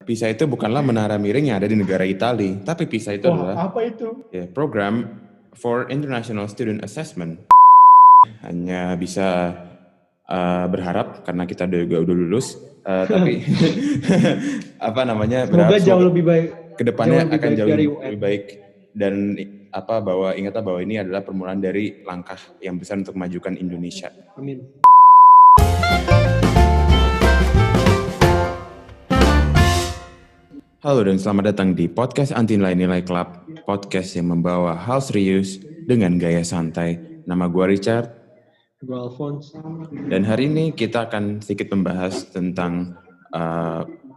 PISA itu bukanlah menara miring yang ada di negara Italia, tapi PISA itu adalah apa itu? Program for International Student Assessment. Hanya bisa berharap karena kita udah lulus, tapi Semoga berharap jauh lebih baik. kedepannya akan jauh dari lebih baik, dan ingatlah bahwa ini adalah permulaan dari langkah yang besar untuk memajukan Indonesia. Amin. Halo dan selamat datang di podcast Anti Nilai Club, podcast yang membawa hal serius dengan gaya santai. Nama gue Richard. Gue Alphonse. Dan hari ini kita akan sedikit membahas tentang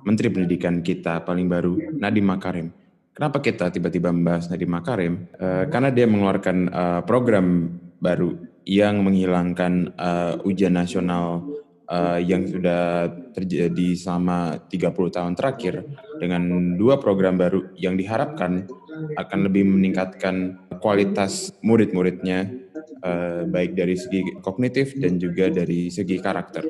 Menteri Pendidikan kita paling baru, Nadiem Makarim. Kenapa kita tiba-tiba membahas Nadiem Makarim? Karena dia mengeluarkan program baru yang menghilangkan ujian nasional yang sudah terjadi selama 30 tahun terakhir, dengan dua program baru yang diharapkan akan lebih meningkatkan kualitas murid-muridnya, baik dari segi kognitif dan juga dari segi karakter.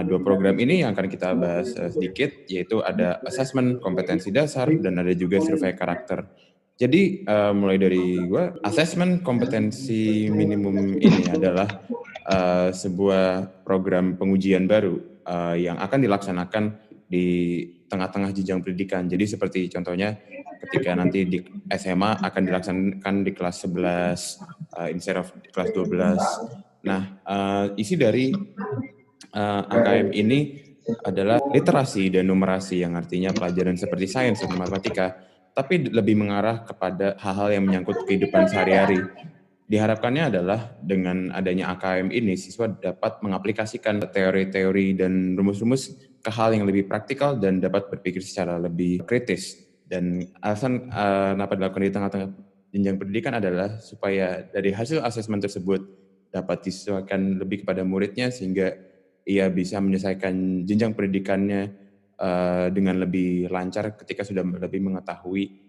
Dua program ini yang akan kita bahas sedikit, yaitu ada asesmen kompetensi dasar dan ada juga survei karakter. Jadi mulai dari gue, asesmen kompetensi minimum ini adalah sebuah program pengujian baru yang akan dilaksanakan di tengah-tengah jenjang pendidikan. Jadi seperti contohnya ketika nanti di SMA akan dilaksanakan di kelas 11 instead of kelas 12. Nah, isi dari AKM ini adalah literasi dan numerasi, yang artinya pelajaran seperti sains dan matematika, tapi lebih mengarah kepada hal-hal yang menyangkut kehidupan sehari-hari. Diharapkannya adalah dengan adanya AKM ini, siswa dapat mengaplikasikan teori-teori dan rumus-rumus ke hal yang lebih praktikal dan dapat berpikir secara lebih kritis. Dan alasan kenapa dilakukan di tengah-tengah jenjang pendidikan adalah supaya dari hasil asesmen tersebut dapat disesuaikan lebih kepada muridnya, sehingga ia bisa menyelesaikan jenjang pendidikannya dengan lebih lancar ketika sudah lebih mengetahui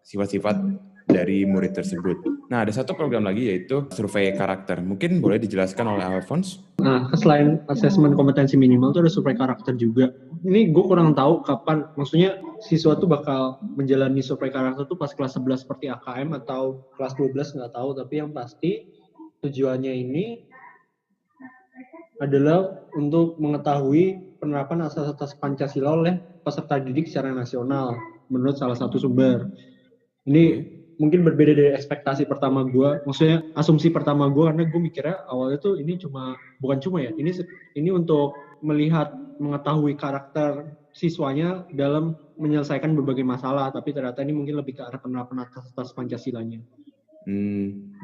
sifat-sifat dari murid tersebut. Nah, ada satu program lagi, yaitu survei karakter. Mungkin boleh dijelaskan oleh Alphonse? Nah, selain asesmen kompetensi minimal itu ada survei karakter juga. Ini gue kurang tahu kapan, maksudnya siswa tuh bakal menjalani survei karakter tuh pas kelas 11 seperti AKM atau kelas 12, nggak tahu. Tapi yang pasti tujuannya ini adalah untuk mengetahui penerapan asas-asas Pancasila oleh peserta didik secara nasional menurut salah satu sumber. Ini mungkin berbeda dari ekspektasi pertama gue, maksudnya asumsi pertama gue, karena gue mikirnya awalnya tuh ini ini untuk melihat, mengetahui karakter siswanya dalam menyelesaikan berbagai masalah, tapi ternyata ini mungkin lebih ke arah penerapan atas Pancasilanya.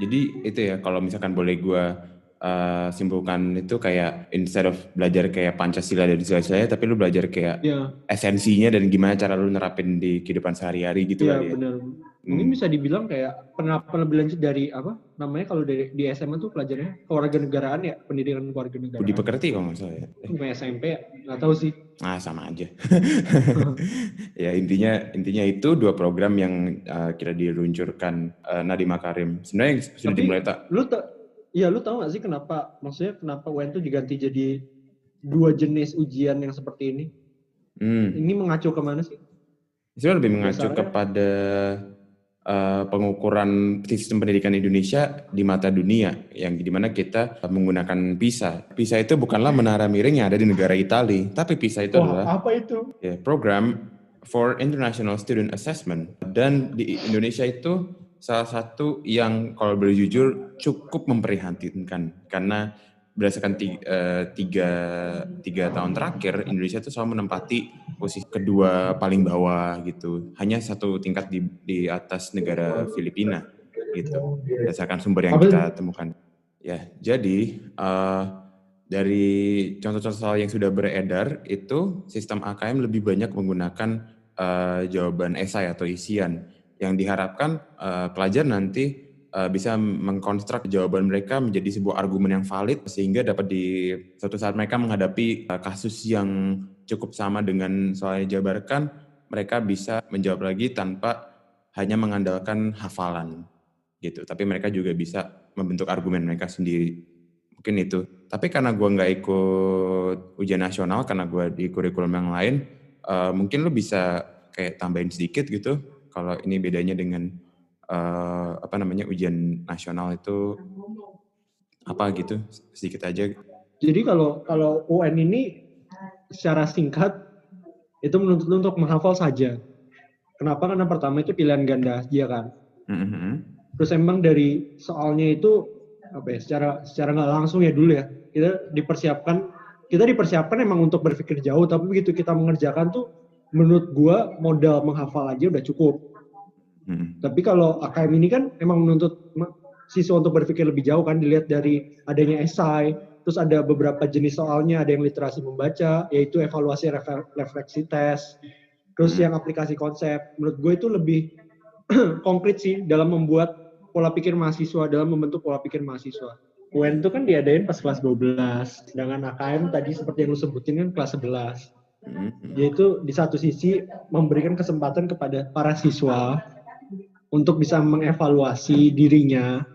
Jadi itu ya, kalau misalkan boleh gue simpulkan, itu kayak instead of belajar kayak Pancasila dan sila-silanya, tapi lu belajar kayak esensinya dan gimana cara lu nerapin di kehidupan sehari-hari gitu kali ya. Benar. Mungkin bisa dibilang kayak penerapan lebih lanjut dari apa namanya kalau di SMA tuh pelajarannya kewarganegaraan ya, pendidikan kewarganegaraan. Budi pekerti kalau nggak salah ya. SMP ya, nggak tahu sih. Sama aja. Ya intinya itu dua program yang kira diluncurkan Nadiem Makarim. Sebenarnya sudah dimulai lu tahu nggak sih kenapa UN tuh diganti jadi dua jenis ujian yang seperti ini? Ini mengacu kemana sih? Sebenarnya lebih mengacu kepada pengukuran sistem pendidikan Indonesia di mata dunia, yang dimana kita menggunakan PISA. PISA itu bukanlah menara miring yang ada di negara Italia, tapi PISA itu adalah apa itu? Program for International Student Assessment. Dan di Indonesia itu salah satu yang kalau boleh jujur cukup memprihatinkan, karena berdasarkan tiga tahun terakhir Indonesia itu selalu menempati posisi kedua paling bawah gitu, hanya satu tingkat di atas negara Filipina gitu, berdasarkan sumber yang kita temukan. Ya, jadi dari contoh-contoh yang sudah beredar itu, sistem AKM lebih banyak menggunakan jawaban esai atau isian, yang diharapkan pelajar nanti bisa mengkonstruk jawaban mereka menjadi sebuah argumen yang valid, sehingga dapat di suatu saat mereka menghadapi kasus yang cukup sama dengan soal yang dijabarkan, mereka bisa menjawab lagi tanpa hanya mengandalkan hafalan gitu, tapi mereka juga bisa membentuk argumen mereka sendiri. Mungkin itu. Tapi karena gue nggak ikut ujian nasional, karena gue di kurikulum yang lain, mungkin lu bisa kayak tambahin sedikit gitu kalau ini bedanya dengan ujian nasional itu apa gitu, sedikit aja. Jadi kalau UN ini secara singkat itu menuntut untuk menghafal saja. Kenapa? Karena pertama itu pilihan ganda aja kan. Mm-hmm. Terus emang dari soalnya itu secara nggak langsung ya dulu ya kita dipersiapkan emang untuk berpikir jauh, tapi begitu kita mengerjakan tuh menurut gua modal menghafal aja udah cukup. Tapi kalau AKM ini kan emang menuntut siswa untuk berpikir lebih jauh kan, dilihat dari adanya esai, terus ada beberapa jenis soalnya, ada yang literasi membaca, yaitu evaluasi refleksi tes, terus yang aplikasi konsep. Menurut gue itu lebih konkret sih dalam membuat pola pikir mahasiswa, dalam membentuk pola pikir mahasiswa. UN itu kan diadain pas kelas 12, sedangkan AKM tadi seperti yang lu sebutin kan kelas 11. Yaitu di satu sisi memberikan kesempatan kepada para siswa untuk bisa mengevaluasi dirinya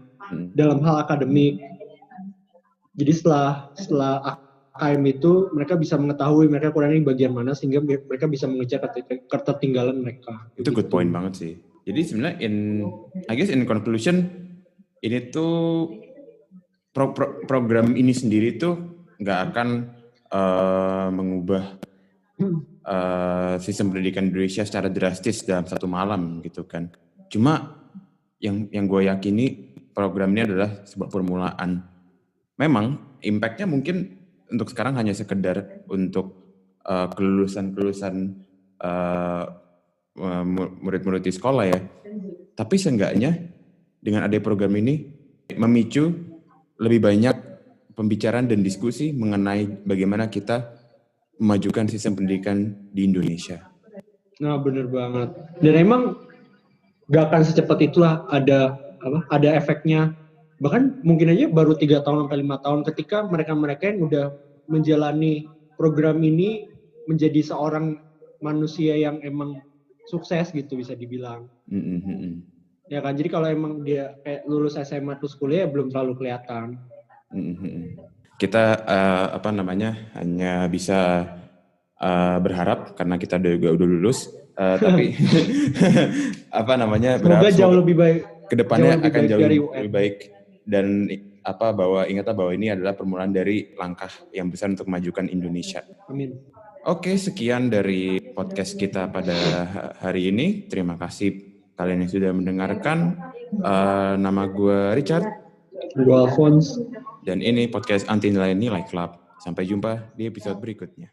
dalam hal akademik. Jadi setelah AKM itu mereka bisa mengetahui mereka kurang di bagian mana sehingga mereka bisa mengejar ketertinggalan mereka. Itu good point banget sih. Jadi sebenarnya in conclusion ini tuh program ini sendiri tuh nggak akan mengubah sistem pendidikan Indonesia secara drastis dalam satu malam gitu kan. Cuma yang gue yakini program ini adalah sebuah permulaan. Memang impact-nya mungkin untuk sekarang hanya sekedar untuk kelulusan murid-murid di sekolah ya. Tapi seenggaknya dengan ada program ini memicu lebih banyak pembicaraan dan diskusi mengenai bagaimana kita memajukan sistem pendidikan di Indonesia. Nah, bener banget. Dan emang gak akan secepat itulah ada efeknya. Bahkan mungkin aja baru 3 tahun sampai 5 tahun ketika mereka yang udah menjalani program ini menjadi seorang manusia yang emang sukses gitu bisa dibilang. Ya kan, jadi kalau emang dia kayak lulus SMA terus kuliah belum terlalu kelihatan. Kita hanya bisa berharap karena kita juga udah lulus, tapi semoga jauh lebih baik. Kedepannya akan jauh lebih baik dan ingatlah bahwa ini adalah permulaan dari langkah yang besar untuk memajukan Indonesia. Amin. Oke, sekian dari podcast kita pada hari ini. Terima kasih kalian yang sudah mendengarkan. Nama gue Richard. Gue Alphonse. Dan ini podcast Anti Nilai Nilai Club. Sampai jumpa di episode berikutnya.